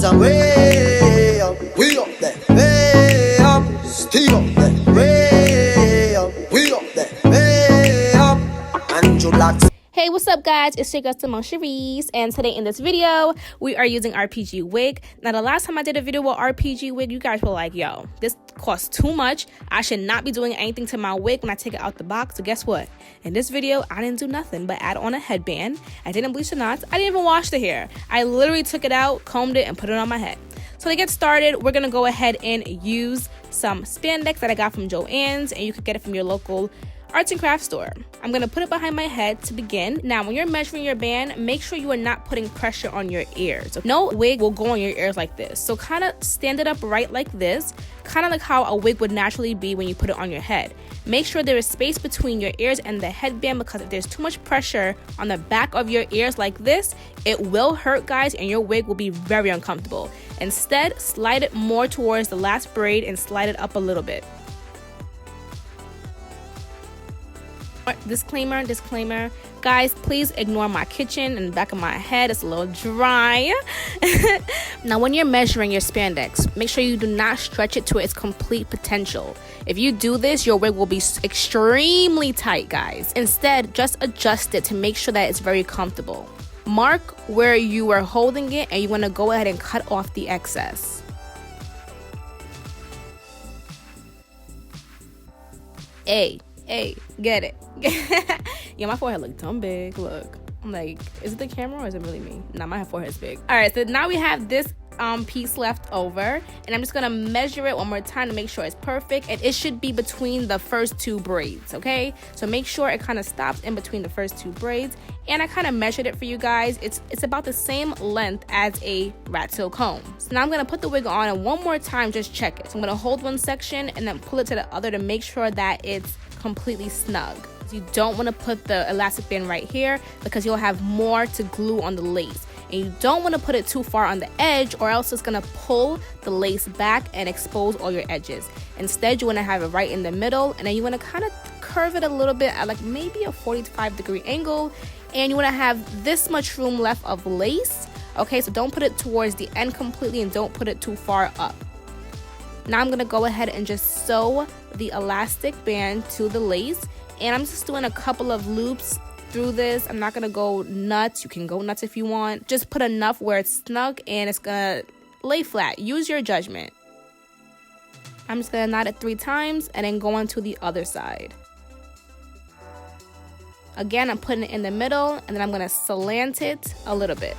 are way up, we up there, way up, still up there, way up, we up there, way up, and you like. Hey, what's up guys, it's your girl SIMONE SHARICE, and today in this video we are using RPG wig. Now the last time I did a video with RPG wig, you guys were like, yo, this costs too much, I should not be doing anything to my wig when I take it out the box. So guess what, in this video I didn't do nothing but add on a headband. I didn't bleach the knots, I didn't even wash the hair. I literally took it out, combed it, and put it on my head. So to get started, we're gonna go ahead and use some spandex that I got from Joann's, and you could get it from your local arts and crafts store. I'm gonna put it behind my head to begin. Now, when you're measuring your band, make sure you are not putting pressure on your ears. No wig will go on your ears like this. So kind of stand it up right like this, kind of like how a wig would naturally be when you put it on your head. Make sure there is space between your ears and the headband, because if there's too much pressure on the back of your ears like this, it will hurt, guys, and your wig will be very uncomfortable. Instead, slide it more towards the last braid and slide it up a little bit. Disclaimer, guys, please ignore my kitchen and the back of my head. It's a little dry. Now, when you're measuring your spandex, make sure you do not stretch it to its complete potential. If you do this, your wig will be extremely tight, guys. Instead, just adjust it to make sure that it's very comfortable. Mark where you are holding it, and you want to go ahead and cut off the excess. Hey, get it? Yeah, my forehead look dumb big. Look, I'm like, is it the camera or is it really me? Nah, my forehead's big. All right, so now we have this piece left over, and I'm just gonna measure it one more time to make sure it's perfect, and it should be between the first two braids. Okay, so make sure it kind of stops in between the first two braids, and I kind of measured it for you guys. It's about the same length as a rat tail comb. So now I'm gonna put the wig on, and one more time just check it. So I'm gonna hold one section and then pull it to the other to make sure that it's completely snug. You don't want to put the elastic band right here, because you'll have more to glue on the lace, and you don't want to put it too far on the edge, or else it's going to pull the lace back and expose all your edges. Instead, you want to have it right in the middle, and then you want to kind of curve it a little bit at like maybe a 45-degree angle, and you want to have this much room left of lace. Okay, so don't put it towards the end completely, and don't put it too far up. Now I'm going to go ahead and just sew the elastic band to the lace, and I'm just doing a couple of loops through this. I'm not going to go nuts. You can go nuts if you want. Just put enough where it's snug and it's going to lay flat. Use your judgment. I'm just going to knot it 3 times and then go on to the other side. Again, I'm putting it in the middle, and then I'm going to slant it a little bit.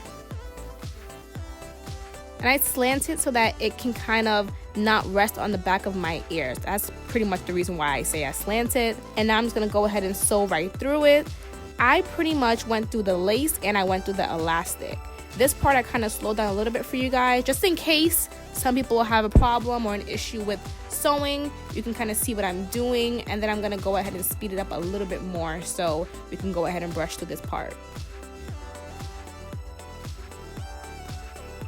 And I slant it so that it can kind of not rest on the back of my ears. That's pretty much the reason why I say I slant it. And now I'm just gonna go ahead and sew right through it. I pretty much went through the lace and I went through the elastic. This part I kind of slowed down a little bit for you guys, just in case some people will have a problem or an issue with sewing. You can kind of see what I'm doing, and then I'm gonna go ahead and speed it up a little bit more so we can go ahead and brush through this part.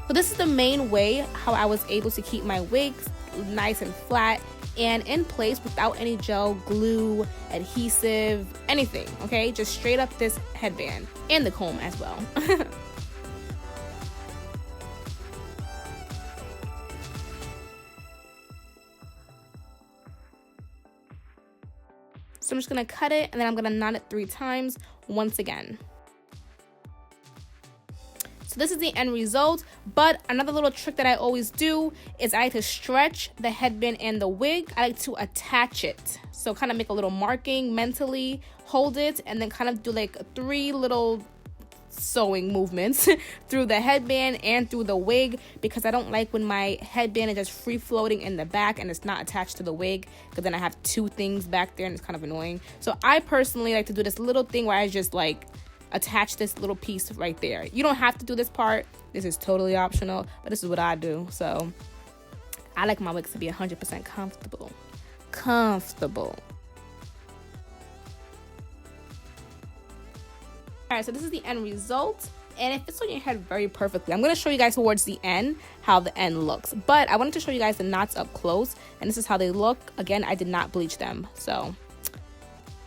So this is the main way how I was able to keep my wigs nice and flat and in place without any gel, glue, adhesive, anything, okay? Just straight up this headband and the comb as well. So I'm just gonna cut it, and then I'm gonna knot it 3 times once again. So this is the end result, but another little trick that I always do is I like to stretch the headband and the wig. I like to attach it. So kind of make a little marking mentally, hold it, and then kind of do like 3 little sewing movements through the headband and through the wig, because I don't like when my headband is just free floating in the back and it's not attached to the wig, because then I have 2 things back there and it's kind of annoying. So I personally like to do this little thing where I just like attach this little piece right there. You don't have to do this part. This is totally optional, but this is what I do. So I like my wigs to be 100% comfortable. All right, so this is the end result, and it fits on your head very perfectly. I'm going to show you guys towards the end how the end looks, but I wanted to show you guys the knots up close, and this is how they look. Again, I did not bleach them, so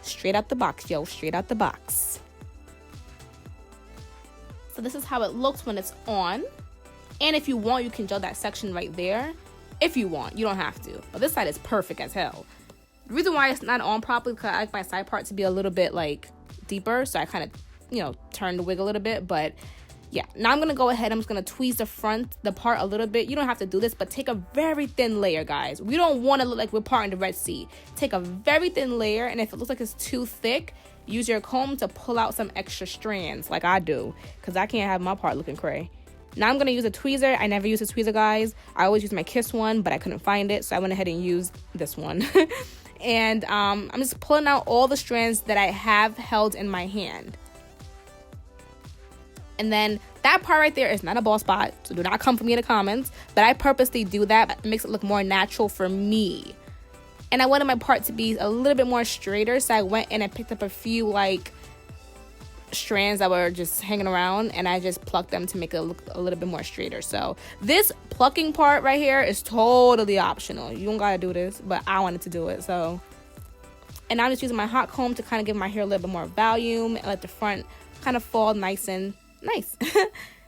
straight out the box, yo, straight out the box. So this is how it looks when it's on, And if you want, you can gel that section right there. If you want, you don't have to. But this side is perfect as hell. The reason why it's not on properly because I like my side part to be a little bit like deeper, so I kind of, you know, turn the wig a little bit. But yeah, now I'm gonna go ahead, I'm just gonna tweeze the part a little bit. You don't have to do this, but take a very thin layer, guys. We don't want to look like we're parting the Red Sea. Take a very thin layer, and if it looks like it's too thick, use your comb to pull out some extra strands like I do, because I can't have my part looking cray. Now I'm gonna use a tweezer. I never use a tweezer, guys. I always use my Kiss one, but I couldn't find it, so I went ahead and used this one. And I'm just pulling out all the strands that I have held in my hand. And then that part right there is not a bald spot, so do not come for me in the comments, but I purposely do that. It makes it look more natural for me. And I wanted my part to be a little bit more straighter, so I went in and picked up a few like strands that were just hanging around, and I just plucked them to make it look a little bit more straighter. So this plucking part right here is totally optional. You don't gotta do this, but I wanted to do it. So, and I'm just using my hot comb to kind of give my hair a little bit more volume and let the front kind of fall nice and nice.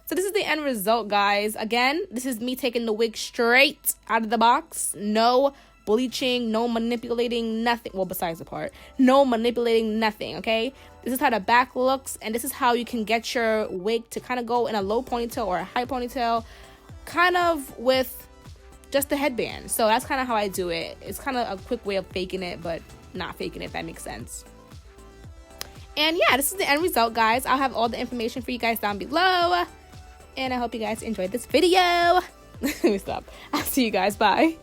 So this is the end result, guys. Again, this is me taking the wig straight out of the box. No bleaching, no manipulating, nothing. Well, besides the part, no manipulating, nothing. Okay, this is how the back looks, and this is how you can get your wig to kind of go in a low ponytail or a high ponytail, kind of with just the headband. So that's kind of how I do it. It's kind of a quick way of faking it, but not faking it, if that makes sense. And yeah, this is the end result, guys. I'll have all the information for you guys down below, and I hope you guys enjoyed this video. Let me stop. I'll see you guys. Bye.